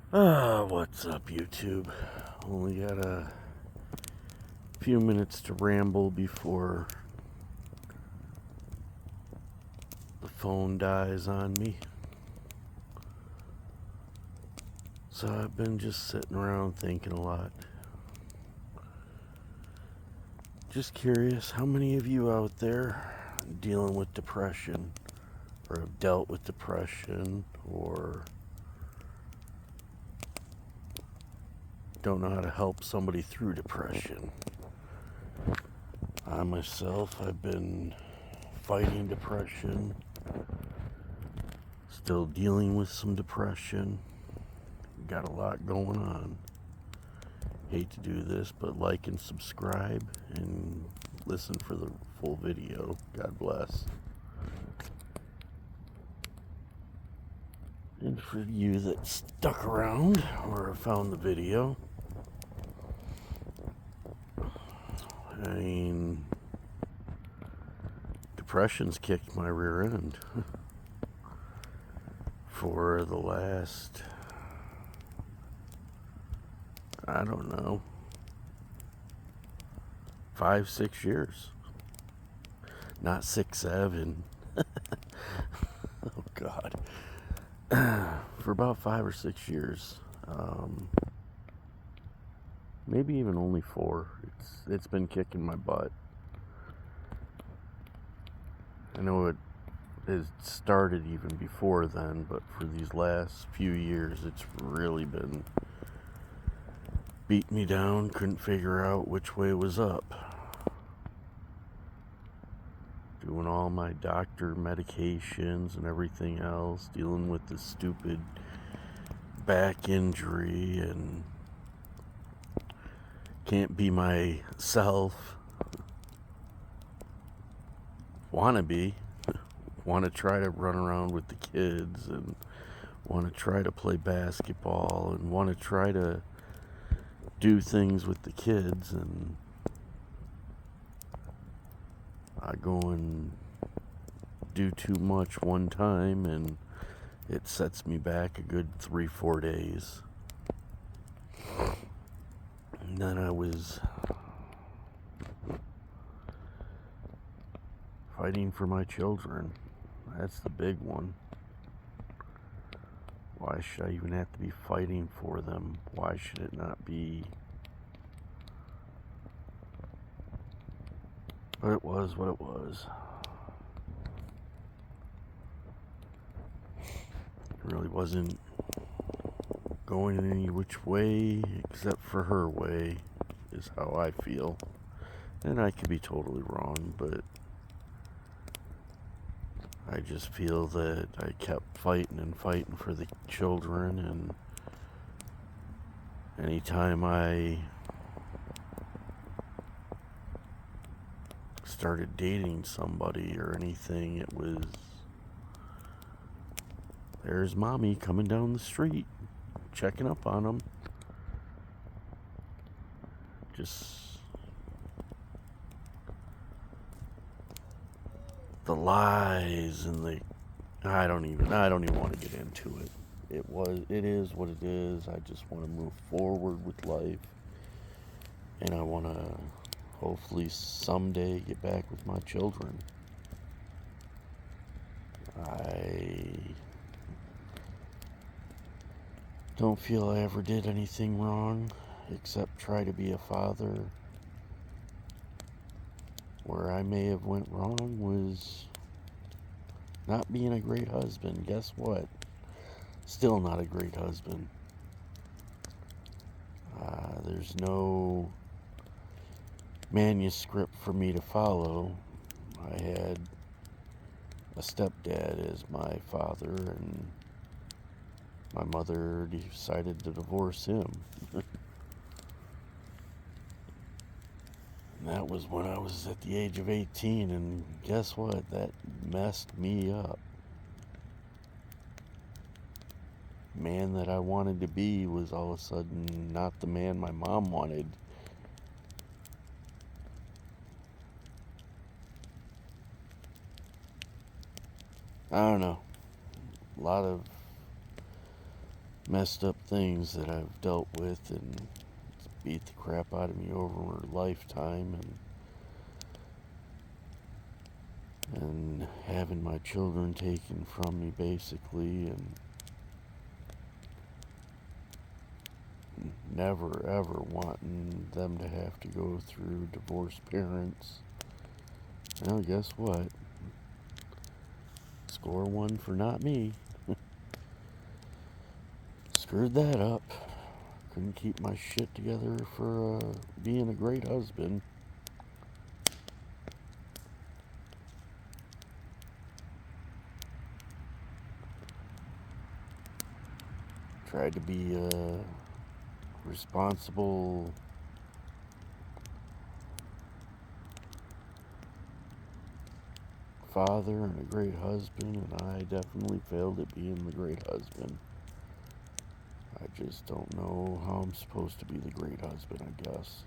What's up, YouTube? Only got a few minutes to ramble before the phone dies on me. So I've been just sitting around thinking a lot. Just curious, how many of you out there dealing with depression, or have dealt with depression, or don't know how to help somebody through depression? I myself, I've been fighting depression, still dealing with some depression, got a lot going on. Hate to do this, but like and subscribe and listen for the full video. God bless. And for you that stuck around or found the video, I mean, depression's kicked my rear end for the last, I don't know, 5-6 years. Not 6, 7. Oh God. For about 5 or 6 years. Maybe even only 4. It's been kicking my butt. I know it started even before then, but for these last few years, it's really been beating me down. Couldn't figure out which way was up. Doing all my doctor medications and everything else, dealing with this stupid back injury, and can't be myself. Want to try to run around with the kids, and want to try to play basketball, and want to try to do things with the kids, and I go and do too much one time, and it sets me back a good 3-4 days. And then I was fighting for my children. That's the big one. Why should I even have to be fighting for them? Why should it not be? But it was what it was. It really wasn't going in any which way except for her way, is how I feel. And I could be totally wrong, but I just feel that I kept fighting and fighting for the children, and anytime I started dating somebody or anything, it was, there's mommy coming down the street, checking up on them. Just the lies and the, I don't even want to get into it. It is what it is. I just want to move forward with life, and I want to hopefully someday get back with my children. I don't feel I ever did anything wrong except try to be a father. Where I may have went wrong was not being a great husband. Guess what? Still not a great husband. There's no manuscript for me to follow. I had a stepdad as my father, and my mother decided to divorce him. And that was when I was at the age of 18, and guess what? That messed me up. Man that I wanted to be was all of a sudden not the man my mom wanted. I don't know. A lot of messed up things that I've dealt with and beat the crap out of me over a lifetime, and having my children taken from me basically, and never ever wanting them to have to go through divorced parents. Well, guess what? Score one for not me. Screwed that up. Couldn't keep my shit together for being a great husband. Tried to be a responsible father and a great husband, and I definitely failed at being the great husband. I just don't know how I'm supposed to be the great husband, I guess.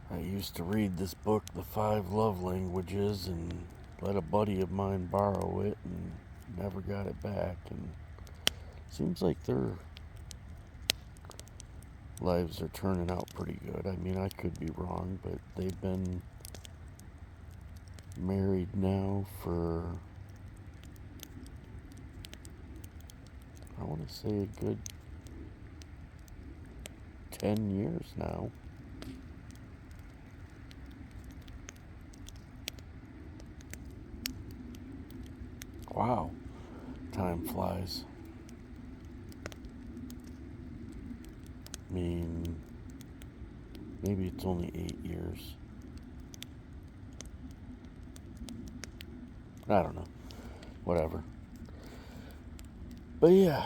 I used to read this book, The Five Love Languages, and let a buddy of mine borrow it and never got it back. And seems like their lives are turning out pretty good. I mean, I could be wrong, but they've been married now for, I want to say, a good 10 years now. Wow, time flies. I mean, maybe it's only 8 years. I don't know. Whatever. But yeah,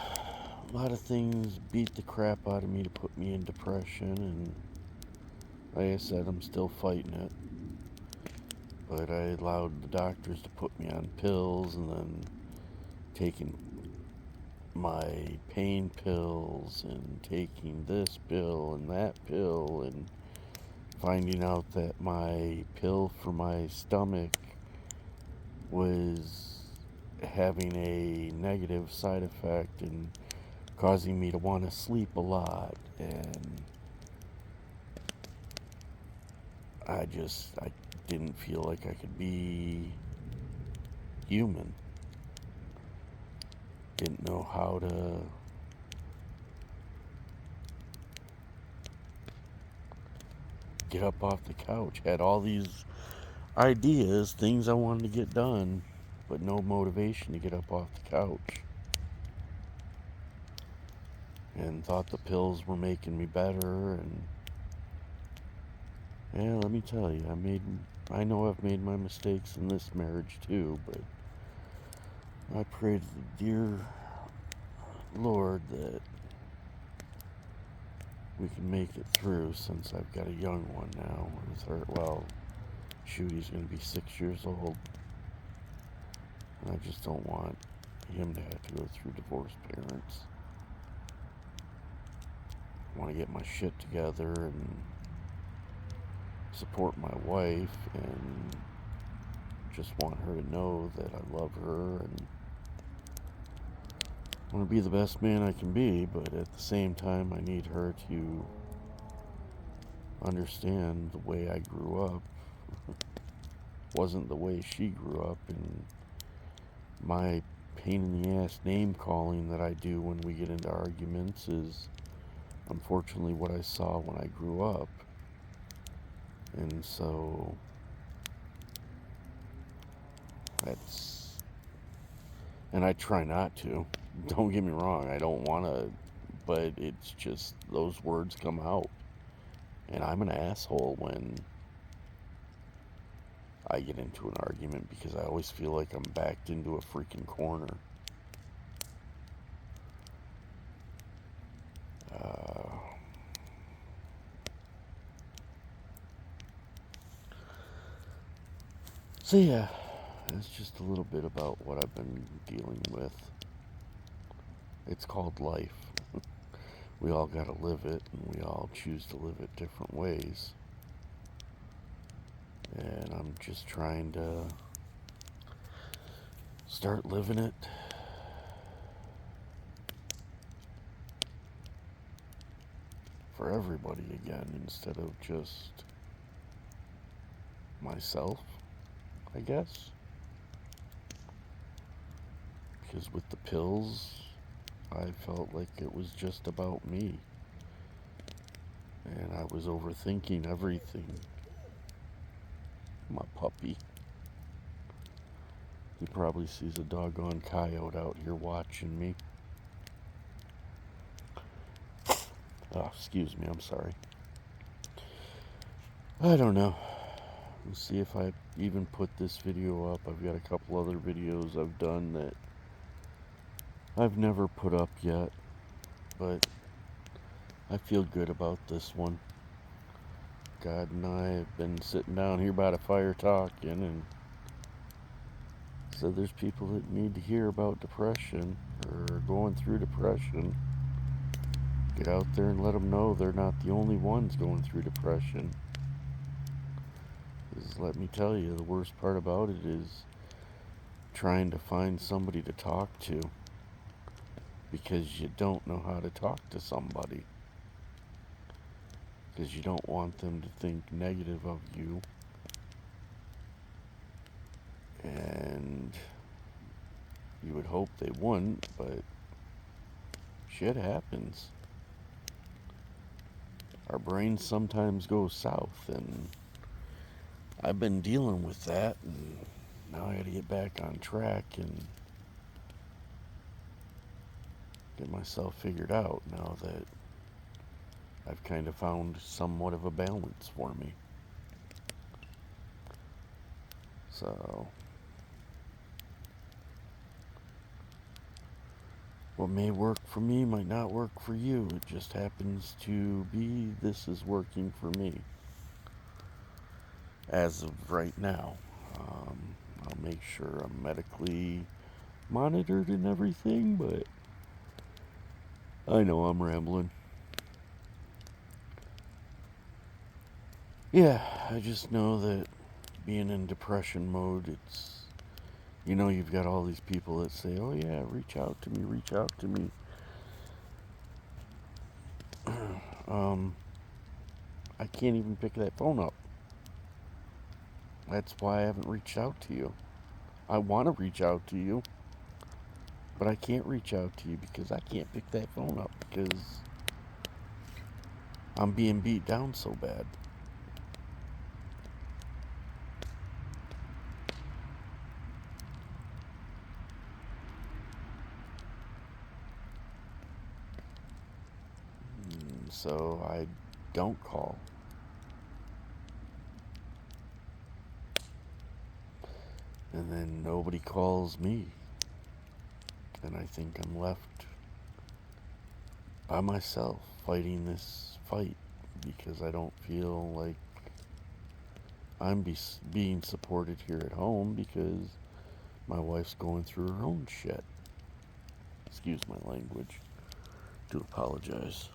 a lot of things beat the crap out of me to put me in depression, and like I said, I'm still fighting it. But I allowed the doctors to put me on pills, and then taking my pain pills and taking this pill and that pill, and finding out that my pill for my stomach was having a negative side effect and causing me to want to sleep a lot, and I didn't feel like I could be human. Didn't know how to get up off the couch. Had all these ideas, things I wanted to get done, but no motivation to get up off the couch. And thought the pills were making me better, and yeah, let me tell you, I know I've made my mistakes in this marriage too, but I pray to the dear Lord that we can make it through, since I've got a young one now. Well, shoot, he's going to be 6 years old. And I just don't want him to have to go through divorced parents. I want to get my shit together and support my wife, and just want her to know that I love her, and I want to be the best man I can be, but at the same time I need her to understand the way I grew up wasn't the way she grew up, and my pain in the ass name calling that I do when we get into arguments is unfortunately what I saw when I grew up. And so and I try not to. Don't get me wrong, I don't want to, but it's just those words come out. And I'm an asshole when I get into an argument, because I always feel like I'm backed into a freaking corner. So yeah, that's just a little bit about what I've been dealing with. It's called life. We all gotta live it, and we all choose to live it different ways. And I'm just trying to start living it for everybody again instead of just myself, I guess. Because with the pills, I felt like it was just about me. And I was overthinking everything. My puppy. He probably sees a doggone coyote out here watching me. Oh, excuse me, I'm sorry. I don't know. Let's see if I even put this video up. I've got a couple other videos I've done that I've never put up yet, but I feel good about this one. God and I have been sitting down here by the fire talking, and so there's people that need to hear about depression or going through depression. Get out there and let them know they're not the only ones going through depression. Because let me tell you, the worst part about it is trying to find somebody to talk to because you don't know how to talk to somebody. Because you don't want them to think negative of you. And you would hope they wouldn't, but shit happens. Our brains sometimes go south, and I've been dealing with that, and now I gotta get back on track and get myself figured out now that I've kind of found somewhat of a balance for me. So, what may work for me might not work for you. It just happens to be this is working for me. As of right now. I'll make sure I'm medically monitored and everything, but I know I'm rambling. Yeah, I just know that being in depression mode, it's, you've got all these people that say, oh yeah, reach out to me, reach out to me. I can't even pick that phone up. That's why I haven't reached out to you. I want to reach out to you, but I can't reach out to you because I can't pick that phone up because I'm being beat down so bad. So I don't call. And then nobody calls me. And I think I'm left by myself fighting this fight because I don't feel like I'm being supported here at home because my wife's going through her own shit. Excuse my language. Do apologize.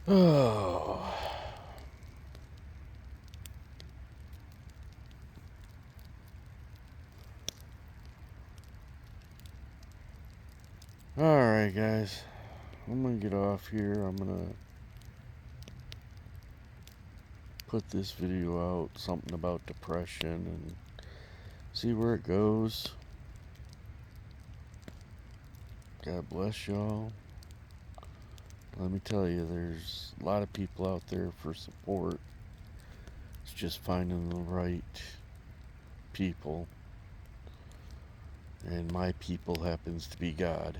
Oh. Alright, guys. I'm gonna get off here. I'm gonna put this video out, something about depression, and see where it goes. God bless y'all. Let me tell you, there's a lot of people out there for support. It's just finding the right people. And my people happens to be God.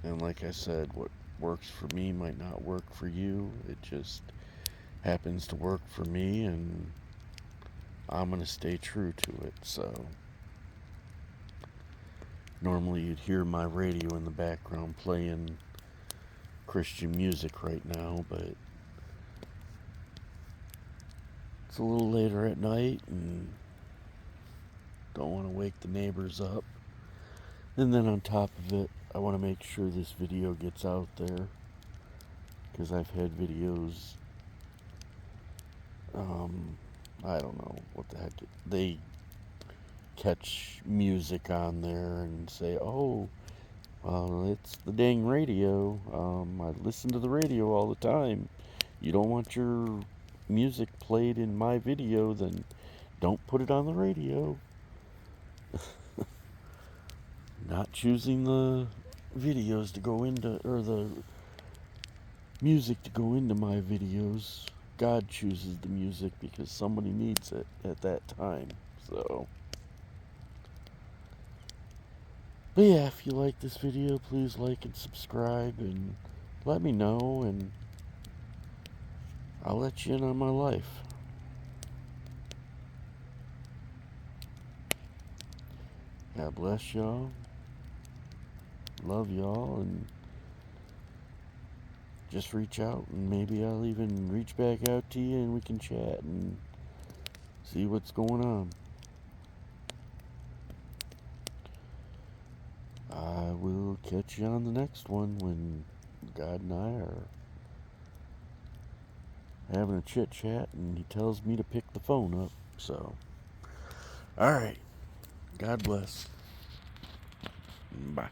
And like I said, what works for me might not work for you. It just happens to work for me, and I'm going to stay true to it. So normally you'd hear my radio in the background playing Christian music right now, but it's a little later at night and don't want to wake the neighbors up. And then on top of it, I want to make sure this video gets out there, because I've had videos, I don't know what the heck, they catch music on there and say, oh, well, it's the dang radio. I listen to the radio all the time. You don't want your music played in my video, then don't put it on the radio. Not choosing the videos to go into, or the music to go into my videos. God chooses the music because somebody needs it at that time. So, but yeah, if you like this video, please like and subscribe and let me know, and I'll let you in on my life. God bless y'all. Love y'all, and just reach out, and maybe I'll even reach back out to you and we can chat and see what's going on. I will catch you on the next one when God and I are having a chit chat and he tells me to pick the phone up. So, alright. God bless. Bye.